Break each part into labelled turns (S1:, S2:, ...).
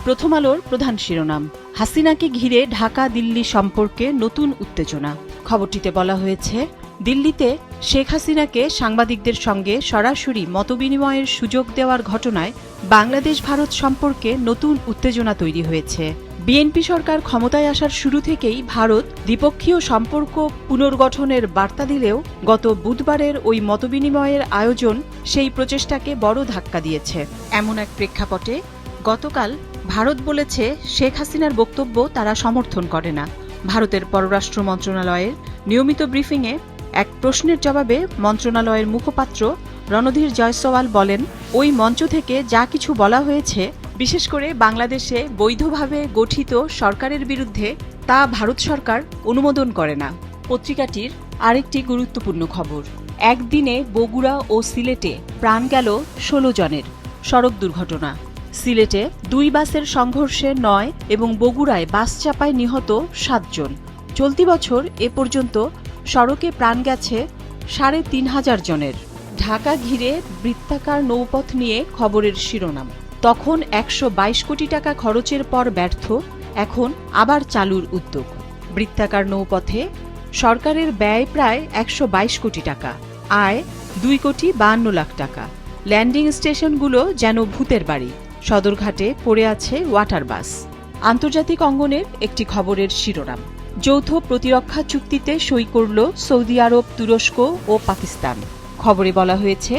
S1: প্রথম আলোর প্রধান শিরোনাম, হাসিনাকে ঘিরে ঢাকা দিল্লি সম্পর্কে নতুন উত্তেজনা। খবরটিতে বলা হয়েছে, দিল্লিতে শেখ হাসিনাকে সাংবাদিকদের সঙ্গে সরাসরি মতবিনিময়ের সুযোগ দেওয়ার ঘটনায় বাংলাদেশ ভারত সম্পর্কে নতুন উত্তেজনা তৈরি হয়েছে। বিএনপি সরকার ক্ষমতায় আসার শুরু থেকেই ভারত দ্বিপক্ষীয় সম্পর্ক পুনর্গঠনের বার্তা দিলেও গত বুধবারের ওই মতবিনিময়ের আয়োজন সেই প্রচেষ্টাকে বড় ধাক্কা দিয়েছে। এমন এক প্রেক্ষাপটে গতকাল ভারত বলেছে শেখ হাসিনার বক্তব্য তারা সমর্থন করে না। ভারতের পররাষ্ট্র মন্ত্রণালয়ের নিয়মিত ব্রিফিংয়ে এক প্রশ্নের জবাবে মন্ত্রণালয়ের মুখপাত্র রণধীর জয়সওয়াল বলেন, ওই মঞ্চ থেকে যা কিছু বলা হয়েছে, বিশেষ করে বাংলাদেশে বৈধভাবে গঠিত সরকারের বিরুদ্ধে, তা ভারত সরকার অনুমোদন করে না। পত্রিকাটির আরেকটি গুরুত্বপূর্ণ খবর, একদিনে বগুড়া ও সিলেটে প্রাণ গেল 16 জনের। সড়ক দুর্ঘটনা, সিলেটে 2 বাসের সংঘর্ষে 9 এবং বগুড়ায় বাস চাপায় নিহত 7 জন। চলতি বছর এ পর্যন্ত সড়কে প্রাণ গেছে 3500 জনের। ঢাকা ঘিরে বৃত্তাকার নৌপথ নিয়ে খবরের শিরোনাম, তখন 122 কোটি টাকা খরচের পর ব্যর্থ, এখন আবার চালুর উদ্যোগ। বৃত্তাকার নৌপথে সরকারের ব্যয় প্রায় 122 কোটি টাকা, আয় 2,52 লাখ টাকা। ল্যান্ডিং স্টেশনগুলো যেন ভূতের বাড়ি, সদরঘাটে পড়ে আছে ওয়াটার বাস। আন্তর্জাতিক অঙ্গনের একটি খবরের শিরোনাম, যৌথ প্রতিরক্ষা চুক্তিতে সই করল সৌদি আরব, তুরস্ক ও পাকিস্তান। খবরে বলা হয়েছে,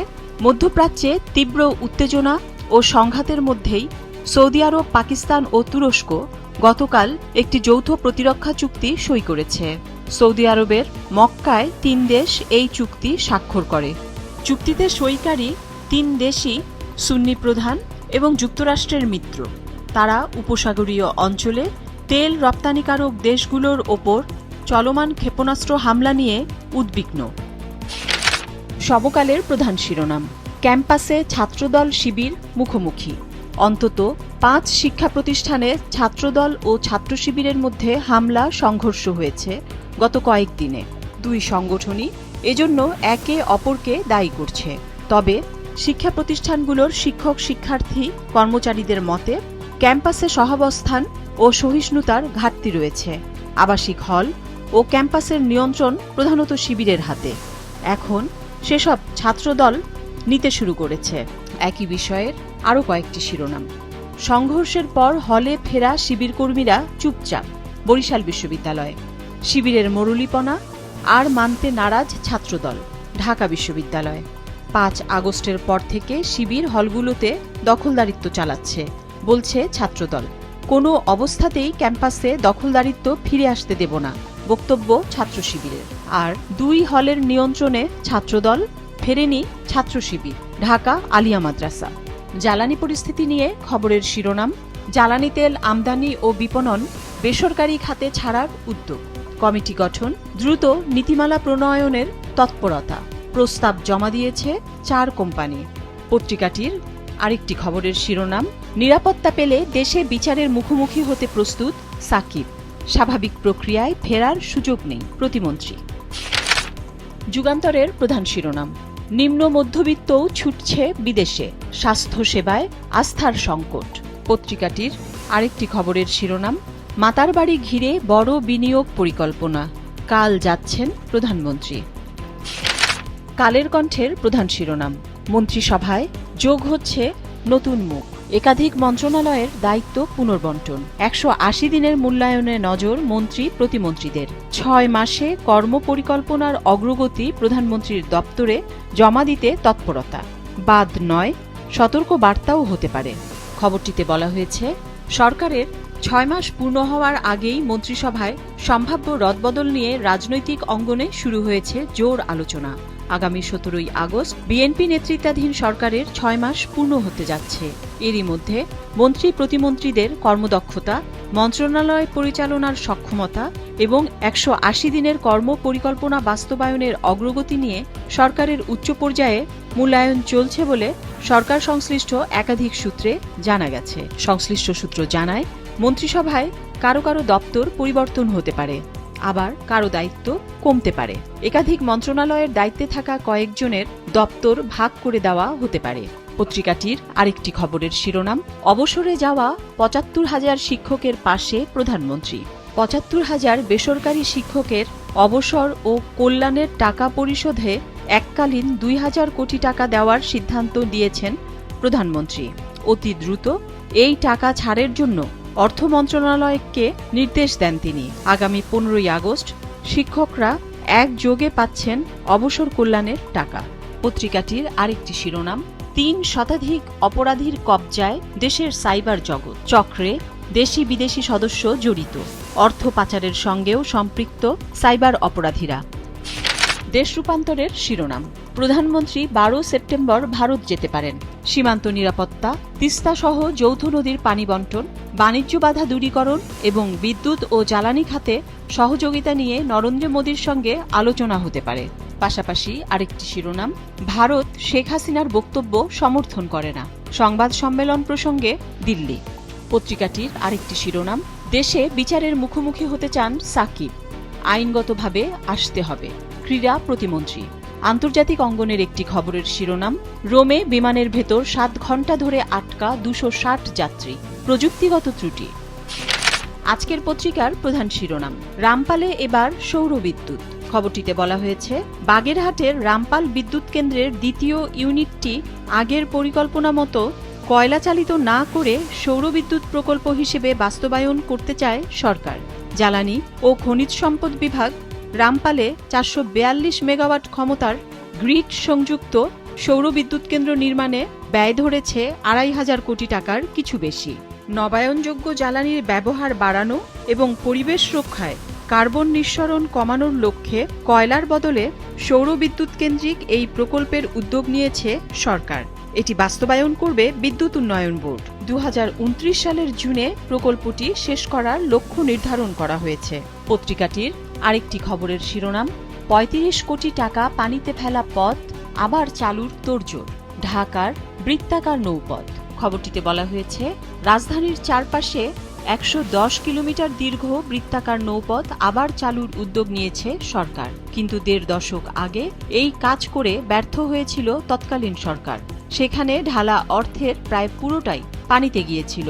S1: মধ্যপ্রাচ্যে তীব্র উত্তেজনা ও সংঘাতের মধ্যেই সৌদি আরব, পাকিস্তান ও তুরস্ক গতকাল একটি যৌথ প্রতিরক্ষা চুক্তি সই করেছে। সৌদি আরবের মক্কায় 3 দেশ এই চুক্তি স্বাক্ষর করে। চুক্তিতে সইকারী 3 দেশই সুন্নি প্রধান এবং যুক্তরাষ্ট্রের মিত্র। তারা উপসাগরীয় অঞ্চলে তেল রপ্তানিকারক দেশগুলোর ওপর চলমান ক্ষেপণাস্ত্র হামলা নিয়ে উদ্বিগ্ন। সমকালের প্রধান শিরোনাম, ক্যাম্পাসে ছাত্রদল শিবির মুখোমুখি। অন্তত 5 শিক্ষা প্রতিষ্ঠানে ছাত্রদল ও ছাত্র শিবিরের মধ্যে হামলা সংঘর্ষ হয়েছে গত কয়েকদিনে। 2 সংগঠনই এজন্য একে অপরকে দায়ী করছে। তবে শিক্ষা প্রতিষ্ঠানগুলোর শিক্ষক, শিক্ষার্থী, কর্মচারীদের মতে ক্যাম্পাসে সহাবস্থান ও সহিষ্ণুতার ঘাটতি রয়েছে। আবাসিক হল ও ক্যাম্পাসের নিয়ন্ত্রণ প্রধানত শিবিরের হাতে। এখন সেসব ছাত্রদল নিতে শুরু করেছে। একই বিষয়ের আরও কয়েকটি শিরোনাম, সংঘর্ষের পর হলে ফেরা শিবির কর্মীরা চুপচাপ। বরিশাল বিশ্ববিদ্যালয়, শিবিরের মরুলিপনা আর মানতে নারাজ ছাত্রদল। ঢাকা বিশ্ববিদ্যালয়, 5 আগস্টের পর থেকে শিবির হলগুলোতে দখলদারিত্ব চালাচ্ছে, বলছে ছাত্রদল। কোনো অবস্থাতেই ক্যাম্পাসে দখলদারিত্ব ফিরে আসতে দেব না, বক্তব্য ছাত্র শিবিরের। আর 2 হলের নিয়ন্ত্রণে ছাত্রদল, ফেরেনি ছাত্র শিবির। ঢাকা আলিয়া মাদ্রাসা, জ্বালানি পরিস্থিতি নিয়ে খবরের শিরোনাম, জ্বালানি তেল আমদানি ও বিপণন বেসরকারি খাতে ছাড়ার উদ্যোগ। কমিটি গঠন, দ্রুত নীতিমালা প্রণয়নের তৎপরতা। প্রস্তাব জমা দিয়েছে 4 কোম্পানি। পত্রিকাটির আরেকটি খবরের শিরোনাম, নিরাপত্তা পেলে দেশে বিচারের মুখোমুখি হতে প্রস্তুত সাকিব, স্বাভাবিক প্রক্রিয়ায় ফেরার সুযোগ নেই প্রতিমন্ত্রী। যুগান্তরের প্রধান শিরোনাম, নিম্ন মধ্যবিত্তও ছুটছে বিদেশে, স্বাস্থ্য সেবায় আস্থার সংকট। পত্রিকাটির আরেকটি খবরের শিরোনাম, মাতার বাড়ি ঘিরে বড় বিনিয়োগ পরিকল্পনা, কাল যাচ্ছেন প্রধানমন্ত্রী। কালের কণ্ঠের প্রধান শিরোনাম, মন্ত্রিসভায় যোগ হচ্ছে নতুন মুখ, একাধিক মন্ত্রণালয়ের দায়িত্ব পুনর্বণ্টন। 180 দিনের মূল্যায়নে নজর মন্ত্রী প্রতিমন্ত্রীদের। 6 মাসে কর্মপরিকল্পনার অগ্রগতি প্রধানমন্ত্রীর দপ্তরে জমা দিতে তৎপরতা। বাদ নয়, সতর্ক বার্তাও হতে পারে। খবরটিতে বলা হয়েছে, সরকারের 6 মাস পূর্ণ হওয়ার আগেই মন্ত্রিসভায় সম্ভাব্য রদবদল নিয়ে রাজনৈতিক অঙ্গনে শুরু হয়েছে জোর আলোচনা। আগামী 17 আগস্ট বিএনপি নেতৃত্বাধীন সরকারের 6 মাস পূর্ণ হতে যাচ্ছে। এরই মধ্যে মন্ত্রী প্রতিমন্ত্রীদের কর্মদক্ষতা, মন্ত্রণালয় পরিচালনার সক্ষমতা এবং 180 দিনের কর্ম পরিকল্পনা বাস্তবায়নের অগ্রগতি নিয়ে সরকারের উচ্চ পর্যায়ে মূল্যায়ন চলছে বলে সরকার সংশ্লিষ্ট একাধিক সূত্রে জানা গেছে। সংশ্লিষ্ট সূত্র জানায়, মন্ত্রিসভায় কারো কারো দপ্তর পরিবর্তন হতে পারে। আবার কারো দায়িত্ব কমতে পারে। একাধিক মন্ত্রণালয়ের দায়িত্বে থাকা কয়েকজনের দপ্তর ভাগ করে দেওয়া হতে পারে। পত্রিকাটির আরেকটি খবরের শিরোনাম, অবসরে যাওয়া ৭৫,০০০ শিক্ষকের পাশে প্রধানমন্ত্রী। ৭৫,০০০ বেসরকারি শিক্ষকের অবসর ও কল্যাণের টাকা পরিশোধে এককালীন ২,০০০ কোটি টাকা দেওয়ার সিদ্ধান্ত নিয়েছেন প্রধানমন্ত্রী। অতি দ্রুত এই টাকা ছাড়ের জন্য অর্থ মন্ত্রণালয়কে নির্দেশ দেন তিনি। আগামী ১৫ই আগস্ট শিক্ষকরা একযোগে পাচ্ছেন অবসর কল্যাণের টাকা। পত্রিকাটির আরেকটি শিরোনাম, ৩ শতাধিক অপরাধীর কবজায় দেশের সাইবার জগৎ। চক্রে দেশি বিদেশি সদস্য জড়িত, অর্থ পাচারের সঙ্গেও সম্পৃক্ত সাইবার অপরাধীরা। দেশ রূপান্তরের শিরোনাম, প্রধানমন্ত্রী ১২ সেপ্টেম্বর ভারত যেতে পারেন। সীমান্ত নিরাপত্তা, তিস্তা সহ যৌথ নদীর পানি বণ্টন, বাণিজ্য বাধা দূরীকরণ এবং বিদ্যুৎ ও জ্বালানি খাতে সহযোগিতা নিয়ে নরেন্দ্র মোদীর সঙ্গে আলোচনা হতে পারে। পাশাপাশি আরেকটি শিরোনাম, ভারত শেখ হাসিনার বক্তব্য সমর্থন করে না। সংবাদ সম্মেলন প্রসঙ্গে দিল্লি। পত্রিকাটির আরেকটি শিরোনাম, দেশে বিচারের মুখোমুখি হতে চান সাকিব, আইনগতভাবে আসতে হবে। ক্রীড়া প্রতিমন্ত্রী। আন্তর্জাতিক অঙ্গনের একটি খবরের শিরোনাম, রোমে বিমানের ভেতর ৭ ঘণ্টা ধরে আটকা ২৬০ যাত্রী, প্রযুক্তিগত ত্রুটি। আজকের পত্রিকার প্রধান শিরোনাম, রামপালে এবার সৌর বিদ্যুৎ। খবরটিতে বলা হয়েছে, বাগেরহাটের রামপাল বিদ্যুৎ কেন্দ্রের দ্বিতীয় ইউনিটটি আগের পরিকল্পনা মতো কয়লা চালিত না করে সৌর বিদ্যুৎ প্রকল্প হিসেবে বাস্তবায়ন করতে চায় সরকার। জ্বালানি ও খনিজ সম্পদ বিভাগ রামপালে ৪৪২ মেগাওয়াট ক্ষমতার গ্রিড সংযুক্ত সৌর বিদ্যুৎ কেন্দ্র নির্মাণে ব্যয় ধরেছে ২৫০০ কোটি টাকার কিছু বেশি। নবায়নযোগ্য জ্বালানির ব্যবহার বাড়ানো এবং পরিবেশ রক্ষায় কার্বন নিঃসরণ কমানোর লক্ষ্যে কয়লার বদলে সৌর বিদ্যুৎ কেন্দ্রিক এই প্রকল্পের উদ্যোগ নিয়েছে সরকার। এটি বাস্তবায়ন করবে বিদ্যুৎ উন্নয়ন বোর্ড। ২০২৯ সালের জুনে প্রকল্পটি শেষ করার লক্ষ্য নির্ধারণ করা হয়েছে। পত্রিকাটির আরেকটি খবরের শিরোনাম, ৩৫ কোটি টাকা পানিতে ফেলা পথ আবার চালুর তোড়জোড়। ঢাকার বৃত্তাকার নৌপথ। খবরটিতে বলা হয়েছে, রাজধানীর চারপাশে ১১০ কিলোমিটার দীর্ঘ বৃত্তাকার নৌপথ আবার চালুর উদ্যোগ নিয়েছে সরকার। কিন্তু ১.৫ দশক আগে এই কাজ করে ব্যর্থ হয়েছিল তৎকালীন সরকার। সেখানে ঢালা অর্থের প্রায় পুরোটাই পানিতে গিয়েছিল।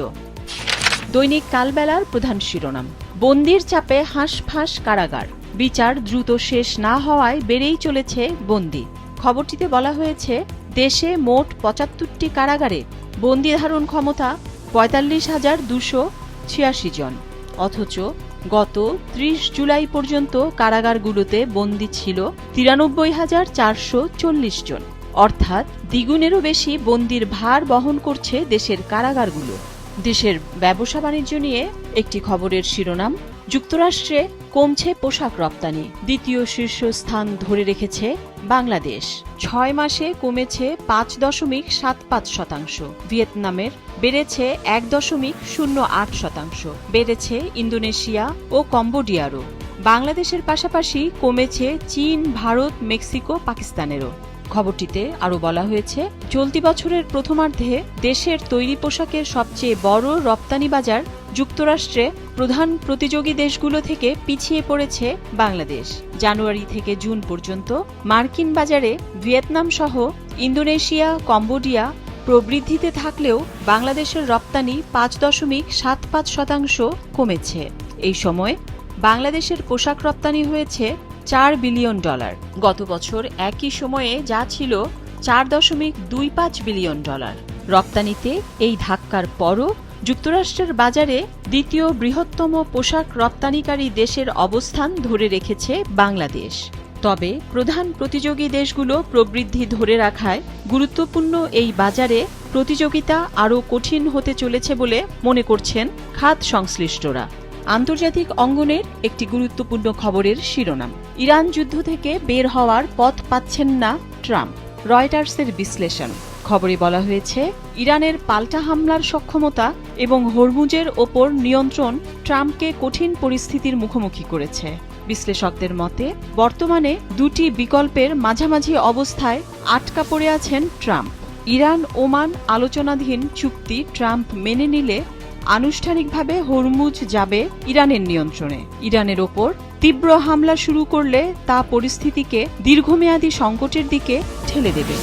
S1: দৈনিক কালবেলার প্রধান শিরোনাম, বন্দির চাপে হাঁসফাঁস কারাগার, বিচার দ্রুত শেষ না হওয়ায় বেড়েই চলেছে বন্দি। খবরটিতে বলা হয়েছে, দেশে মোট ৭৫টি কারাগারে বন্দি ধারণ ক্ষমতা ৪৫,২৮৬ জন, অথচ গত ৩০ জুলাই পর্যন্ত কারাগারগুলোতে বন্দি ছিল ৯৩,৪৪০ জন, অর্থাৎ দ্বিগুণেরও বেশি বন্দির ভার বহন করছে দেশের কারাগারগুলো। দেশের ব্যবসা বাণিজ্য নিয়ে একটি খবরের শিরোনাম, যুক্তরাষ্ট্রে কমছে পোশাক রপ্তানি, দ্বিতীয় শীর্ষস্থান ধরে রেখেছে বাংলাদেশ। ৬ মাসে কমেছে ৫.৭৫%। ভিয়েতনামের বেড়েছে ১.০৮%। বেড়েছে ইন্দোনেশিয়া ও কম্বোডিয়ারও। বাংলাদেশের পাশাপাশি কমেছে চীন, ভারত, মেক্সিকো, পাকিস্তানেরও। খবরটিতে আরও বলা হয়েছে, চলতি বছরের প্রথমার্ধে দেশের তৈরি পোশাকের সবচেয়ে বড় রপ্তানি বাজার যুক্তরাষ্ট্রে প্রধান প্রতিযোগী দেশগুলো থেকে পিছিয়ে পড়েছে বাংলাদেশ। জানুয়ারি থেকে জুন পর্যন্ত মার্কিন বাজারে ভিয়েতনাম সহ ইন্দোনেশিয়া, কম্বোডিয়া প্রবৃদ্ধিতে থাকলেও বাংলাদেশের রপ্তানি ৫.৭৫% কমেছে। এই সময় বাংলাদেশের পোশাক রপ্তানি হয়েছে $৪ বিলিয়ন। গত বছর একই সময়ে যা ছিল $৪.25 বিলিয়ন। রপ্তানিতে এই ধাক্কার পরও যুক্তরাষ্ট্রের বাজারে দ্বিতীয় বৃহত্তম পোশাক রপ্তানিকারী দেশের অবস্থান ধরে রেখেছে বাংলাদেশ। তবে প্রধান প্রতিযোগী দেশগুলো প্রবৃদ্ধি ধরে রাখায় গুরুত্বপূর্ণ এই বাজারে প্রতিযোগিতা আরও কঠিন হতে চলেছে বলে মনে করছেন খাত সংশ্লিষ্টরা। আন্তর্জাতিক অঙ্গনের একটি গুরুত্বপূর্ণ খবরের শিরোনাম, ইরান যুদ্ধ থেকে বের হওয়ার পথ পাচ্ছেন না ট্রাম্প। রয়টার্সের বিশ্লেষণ। খবরে বলা হয়েছে, ইরানের পাল্টা হামলার সক্ষমতা এবং হরমুজের ওপর নিয়ন্ত্রণ ট্রাম্পকে কঠিন পরিস্থিতির মুখোমুখি করেছে। বিশ্লেষকদের মতে, বর্তমানে দুটি বিকল্পের মাঝামাঝি অবস্থায় আটকা পড়ে আছেন ট্রাম্প। ইরান ওমান আলোচনাধীন চুক্তি ট্রাম্প মেনে নিলে আনুষ্ঠানিকভাবে হরমুজ যাবে ইরানের নিয়ন্ত্রণে। ইরানের ওপর তীব্র হামলা শুরু করলে তা পরিস্থিতিকে দীর্ঘমেয়াদী সংকটের দিকে ঠেলে দেবে।